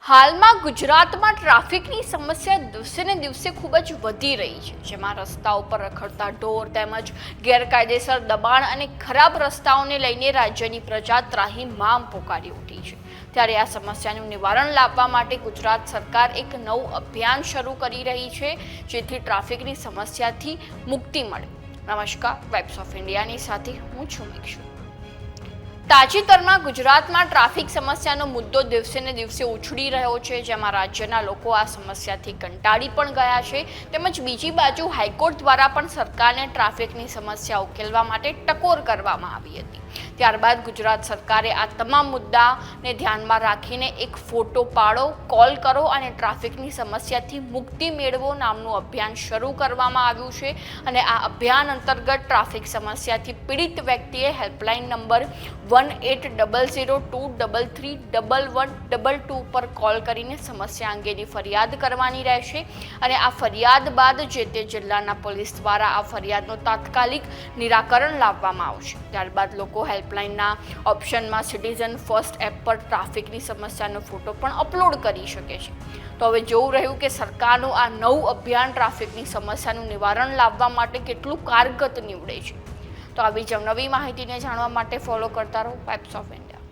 હાલમાં ગુજરાતમાં ટ્રાફિકની સમસ્યા દિવસે ને દિવસે ખૂબ જ વધી રહી છે, જેમાં રસ્તાઓ પર રખડતા ઢોર તેમજ ગેરકાયદેસર દબાણ અને ખરાબ રસ્તાઓને લઈને રાજ્યની પ્રજા ત્રાહિમામ પોકારી ઉઠી છે। ત્યારે આ સમસ્યાનું નિવારણ લાવવા માટે ગુજરાત સરકાર એક નવું અભિયાન શરૂ કરી રહી છે, જેથી ટ્રાફિકની સમસ્યાથી મુક્તિ મળે। નમસ્કાર, વાઇબ્સ ઓફ ઇન્ડિયાની સાથે હું છું મિક્ષુ। તાજેતરમાં ગુજરાતમાં ટ્રાફિક સમસ્યાનો મુદ્દો દિવસે ને દિવસે ઉછળી રહ્યો છે, જેમાં રાજ્યના લોકો આ સમસ્યાથી કંટાળી પણ ગયા છે, તેમજ બીજી બાજુ હાઈકોર્ટ દ્વારા પણ સરકારને ટ્રાફિકની સમસ્યા ઉકેલવા માટે ટકોર કરવામાં આવી હતી। ત્યારબાદ ગુજરાત સરકારે આ તમામ મુદ્દાને ધ્યાનમાં રાખીને એક ફોટો પાડો, કોલ કરો અને ટ્રાફિકની સમસ્યાથી મુક્તિ મેળવો નામનું અભિયાન શરૂ કરવામાં આવ્યું છે। અને આ અભિયાન અંતર્ગત ટ્રાફિક સમસ્યાથી પીડિત વ્યક્તિએ હેલ્પલાઇન નંબર 180023311122 પર કોલ કરીને સમસ્યા અંગેની ફરિયાદ કરવાની રહેશે અને આ ફરિયાદ બાદ જે તે જિલ્લાના પોલીસ દ્વારા આ ફરિયાદનો તાત્કાલિક નિરાકરણ લાવવામાં આવશે। ત્યારબાદ લોકો હેલ્પલાઇનના ઓપ્શનમાં સિટીઝન ફર્સ્ટ એપ પર ટ્રાફિકની સમસ્યાનો ફોટો પણ અપલોડ કરી શકે છે। તો હવે જોવું રહ્યું કે સરકારનું આ નવું અભિયાન ટ્રાફિકની સમસ્યાનું નિવારણ લાવવા માટે કેટલું કારગત નીવડે છે। તો આવી જ નવી માહિતીને જાણવા માટે ફોલો કરતા રહો વાઇબ્સ ઓફ ઇન્ડિયા।